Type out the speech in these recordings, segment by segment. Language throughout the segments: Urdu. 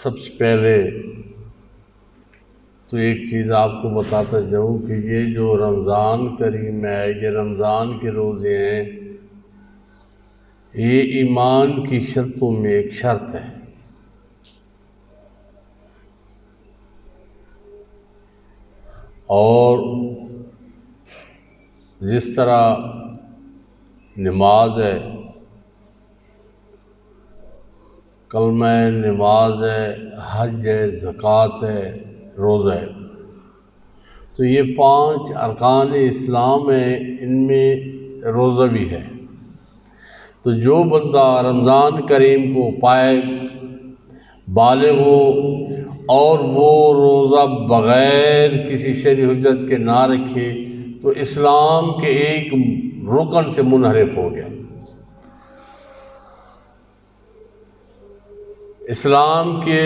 سب سے پہلے تو ایک چیز آپ کو بتاتا جاؤں کہ یہ جو رمضان کریم ہے، یہ رمضان کے روزے ہیں، یہ ایمان کی شرطوں میں ایک شرط ہے۔ اور جس طرح نماز ہے، کلمہ ہے، نماز ہے، حج ہے، زکوٰۃ ہے، روزہ ہے، تو یہ 5 ارکان اسلام ہیں، ان میں روزہ بھی ہے۔ تو جو بندہ رمضان کریم کو پائے، بالغ ہو، اور وہ روزہ بغیر کسی شرعی حجت کے نہ رکھے تو اسلام کے ایک رکن سے منحرف ہو گیا۔ اسلام کے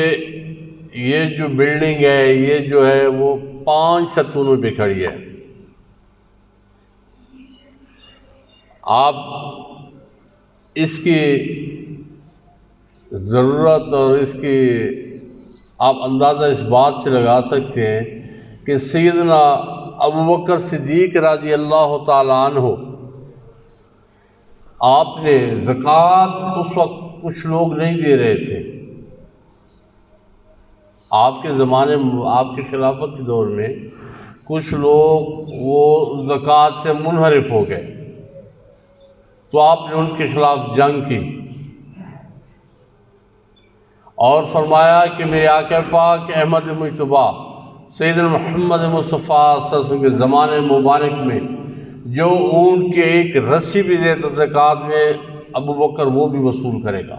یہ جو بلڈنگ ہے، یہ جو ہے وہ 5 ستونوں پہ کھڑی ہے۔ آپ اس کی ضرورت اور اس کی آپ اندازہ اس بات سے لگا سکتے ہیں کہ سیدنا ابوبکر صدیق رضی اللہ تعالیٰ عنہ، آپ نے زکوٰۃ اس وقت کچھ لوگ نہیں دے رہے تھے۔ آپ کے زمانے آپ کی خلافت کے دور میں کچھ لوگ وہ زکوٰۃ سے منحرف ہو گئے، تو آپ نے ان کے خلاف جنگ کی اور فرمایا کہ میرے آقا پاک احمد مجتبی سیدنا محمد مصطفیٰ صلی اللہ علیہ وسلم کے زمانے مبارک میں جو اونٹ کے ایک رسی بھی دیتا زکوٰۃ میں، ابوبکر وہ بھی وصول کرے گا۔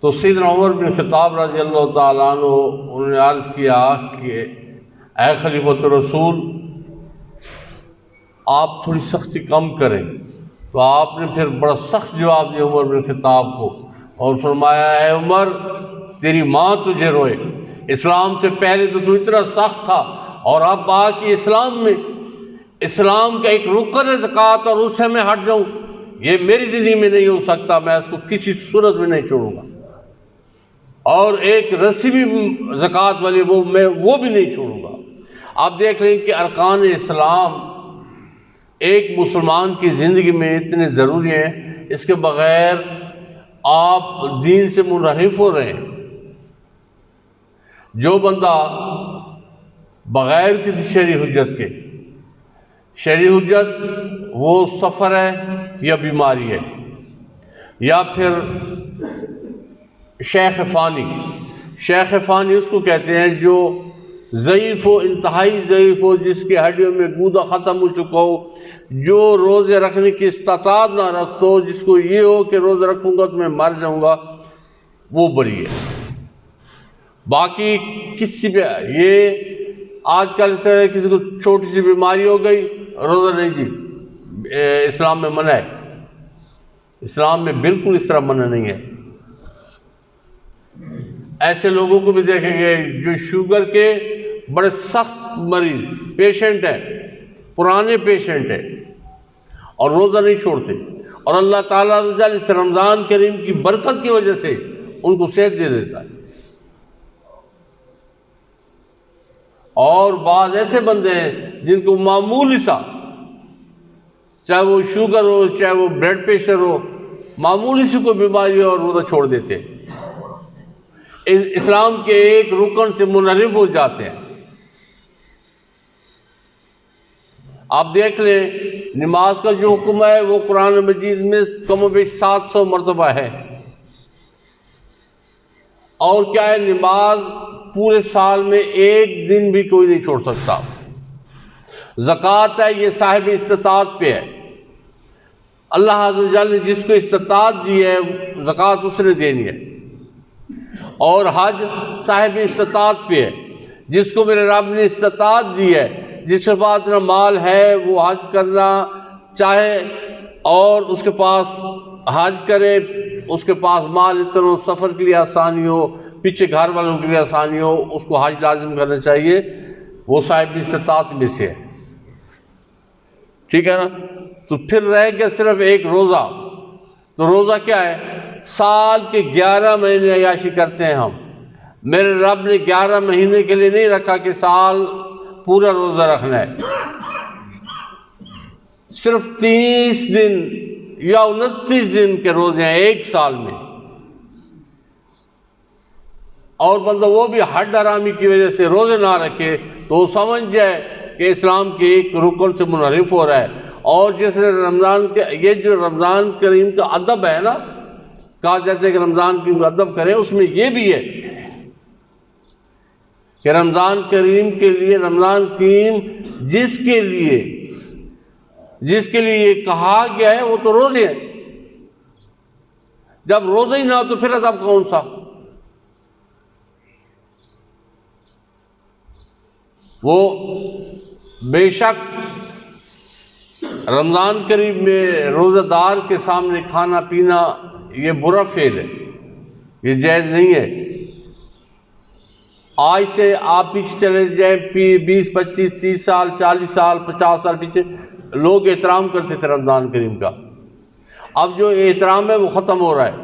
تو سیدنا عمر بن خطاب رضی اللہ تعالیٰ عنہ انہوں نے عرض کیا کہ اے خلیفۃ الرسول، آپ تھوڑی سختی کم کریں۔ تو آپ نے پھر بڑا سخت جواب دیا عمر بن خطاب کو اور فرمایا اے عمر، تیری ماں تجھے روئے، اسلام سے پہلے تو اتنا سخت تھا، اور اب آ کے اسلام میں اسلام کا ایک رکن ہے زکوٰۃ، اور اس سے میں ہٹ جاؤں، یہ میری زندگی میں نہیں ہو سکتا، میں اس کو کسی صورت میں نہیں چھوڑوں گا، اور ایک رسی بھی زکوٰۃ والی وہ بھی نہیں چھوڑوں گا۔ آپ دیکھ لیں کہ ارکان اسلام ایک مسلمان کی زندگی میں اتنے ضروری ہیں، اس کے بغیر آپ دین سے منحرف ہو رہے ہیں۔ جو بندہ بغیر کسی شرعی حجت کے، شرعی حجت وہ سفر ہے یا بیماری ہے یا پھر شیخ فانی اس کو کہتے ہیں جو ضعیف ہو، انتہائی ضعیف ہو، جس کی ہڈیوں میں گودا ختم ہو چکا ہو، جو روزے رکھنے کی استطاعت نہ رکھتا ہو، جس کو یہ ہو کہ روزہ رکھوں گا تو میں مر جاؤں گا، وہ بری ہے۔ باقی کسی بھی یہ آج کل اس طرح کسی کو چھوٹی سی بیماری ہو گئی، روزہ نہیں جی، اسلام میں منع ہے، اسلام میں بالکل اس طرح منع نہیں ہے۔ ایسے لوگوں کو بھی دیکھیں گے جو شوگر کے بڑے سخت مریض پیشنٹ ہیں، پرانے پیشنٹ ہیں، اور روزہ نہیں چھوڑتے، اور اللہ تعالیٰ اس رمضان کریم کی برکت کی وجہ سے ان کو صحت دے دیتا ہے۔ اور بعض ایسے بندے ہیں جن کو معمولی سا، چاہے وہ شوگر ہو، چاہے وہ بلڈ پریشر ہو، معمولی سی کوئی بیماری ہو اور روزہ چھوڑ دیتے ہیں، اسلام کے ایک رکن سے منحرف ہو جاتے ہیں۔ آپ دیکھ لیں نماز کا جو حکم ہے وہ قرآن مجید میں کم و بیش 700 مرتبہ ہے، اور کیا ہے، نماز پورے سال میں ایک دن بھی کوئی نہیں چھوڑ سکتا۔ زکوٰۃ ہے، یہ صاحب استطاعت پہ ہے، اللہ عز و جل نے جس کو استطاعت دی ہے زکوٰۃ اس نے دینی ہے، اور حج صاحب استطاعت پہ ہے، جس کو میرے رب نے استطاعت دی ہے، جس کے پاس اتنا مال ہے وہ حج کرنا چاہے اور اس کے پاس حج کرے، اس کے پاس مال اتنا سفر کے لیے آسانی ہو، پیچھے گھر والوں کے لیے آسانی ہو، اس کو حج لازم کرنا چاہیے، وہ صاحب استطاعت میں سے ہے، ٹھیک ہے نا۔ تو پھر رہ گیا صرف ایک روزہ۔ تو روزہ کیا ہے؟ سال کے 11 مہینے عیاشی کرتے ہیں ہم، میرے رب نے 11 مہینے کے لیے نہیں رکھا کہ سال پورا روزہ رکھنا ہے، صرف 30 دن یا 29 دن کے روزے ہیں ایک سال میں، اور بندہ وہ بھی ہڈ حرامی کی وجہ سے روزے نہ رکھے تو وہ سمجھ جائے کہ اسلام کے ایک رکن سے منحرف ہو رہا ہے۔ اور جس نے رمضان کے یہ جو رمضان کریم کا ادب ہے نا، کہا جاتا ہے کہ رمضان کریم کا ادب کریں، اس میں یہ بھی ہے کہ رمضان کریم کے لیے، رمضان کریم جس کے لیے یہ کہا گیا ہے وہ تو روزے ہیں، جب روزے ہی نہ ہو تو پھر ادب کون سا؟ وہ بے شک رمضان کریم میں روزہ دار کے سامنے کھانا پینا یہ برا فعل ہے، یہ جائز نہیں ہے۔ آج سے آپ پیچھے چلے جائیں 20 25 30 سال 40 سال 50 سال پیچھے، لوگ احترام کرتے تھے رمضان کریم کا، اب جو احترام ہے وہ ختم ہو رہا ہے،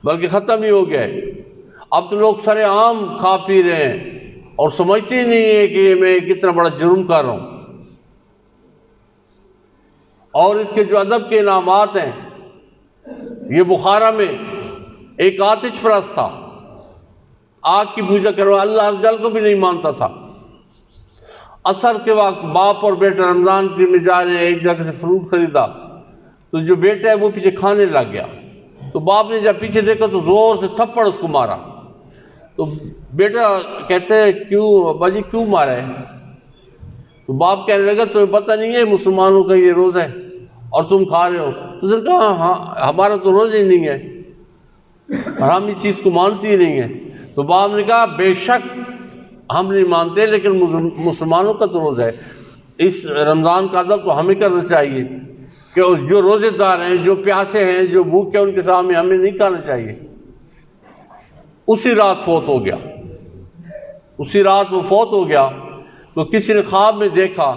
بلکہ ختم ہی ہو گیا ہے۔ اب تو لوگ سر عام کھا پی رہے ہیں اور سمجھتے ہی نہیں ہے کہ میں کتنا بڑا جرم کر رہا ہوں۔ اور اس کے جو ادب کے انعامات ہیں، یہ بخارا میں ایک آتش پرست تھا، آگ کی پوجا کروا، اللہ جل کو بھی نہیں مانتا تھا۔ عصر کے وقت باپ اور بیٹا رمضان کے میں جا رہے ہیں، ایک جگہ سے فروٹ خریدا تو جو بیٹا ہے وہ پیچھے کھانے لگ گیا، تو باپ نے جب پیچھے دیکھا تو زور سے تھپڑ اس کو مارا، تو بیٹا کہتے ہیں کیوں ابا جی کیوں مارا ہے؟ تو باپ کہنے لگا تمہیں پتہ نہیں ہے مسلمانوں کا یہ روزہ ہے اور تم کھا رہے ہو؟ تو اس نے کہا ہاں ہمارا تو روزہ ہی نہیں ہے، حرامی چیز کو مانتی ہی نہیں ہے۔ تو باپ نے کہا بے شک ہم نہیں مانتے لیکن مسلمانوں کا تو روزہ ہے، اس رمضان کا ادب تو ہمیں کرنا چاہیے کہ جو روزے دار ہیں، جو پیاسے ہیں، جو بھوکے ہیں، ان کے سامنے ہمیں نہیں کھانا چاہیے۔ اسی رات فوت ہو گیا، اسی رات وہ فوت ہو گیا تو کسی نے خواب میں دیکھا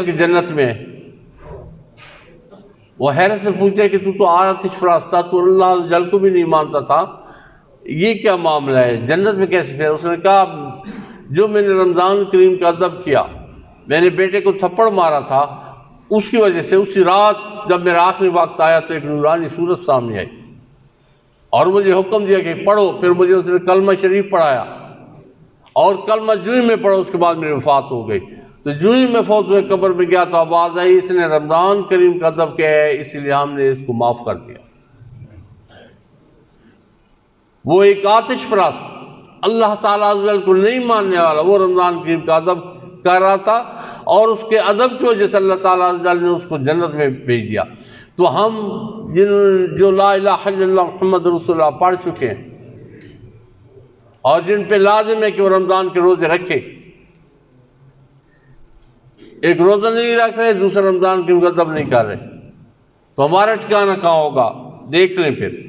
کہ جنت میں ہے۔ وہ حیرت سے پوچھتے کہ تو آتش پرست تھا، تو اللہ جل کو بھی نہیں مانتا تھا، یہ کیا معاملہ ہے، جنت میں کیسے پھر؟ اس نے کہا جو میں نے رمضان کریم کا ادب کیا، میں نے بیٹے کو تھپڑ مارا تھا، اس کی وجہ سے اسی رات جب میرا آخری وقت آیا تو ایک نورانی صورت سامنے آئی اور مجھے حکم دیا کہ پڑھو، پھر مجھے اس نے کلمہ شریف پڑھایا اور کلمہ جو ہی میں پڑھا اس کے بعد میری وفات ہو گئی۔ تو جو ہی میں فوت ہوئے قبر میں گیا تو آواز آئی اس نے رمضان کریم کا ادب کیا ہے اس لیے ہم نے اس کو معاف کر دیا۔ وہ ایک آتش پرست، اللہ تعالیٰ عز و جل کو نہیں ماننے والا، وہ رمضان کریم کا ادب کر رہا تھا اور اس کے ادب کی وجہ سے اللہ تعالیٰ عز و جل نے اس کو جنت میں بھیج دیا۔ تو ہم جو لا الہ الا اللہ محمد رسول اللہ پڑھ چکے ہیں اور جن پہ لازم ہے کہ وہ رمضان کے روزے رکھے، ایک روزہ نہیں رکھ رہے، دوسرا رمضان کریم کا ادب نہیں کر رہے، تو ہمارا ٹھکانہ کہاں ہوگا؟ دیکھ لیں پھر۔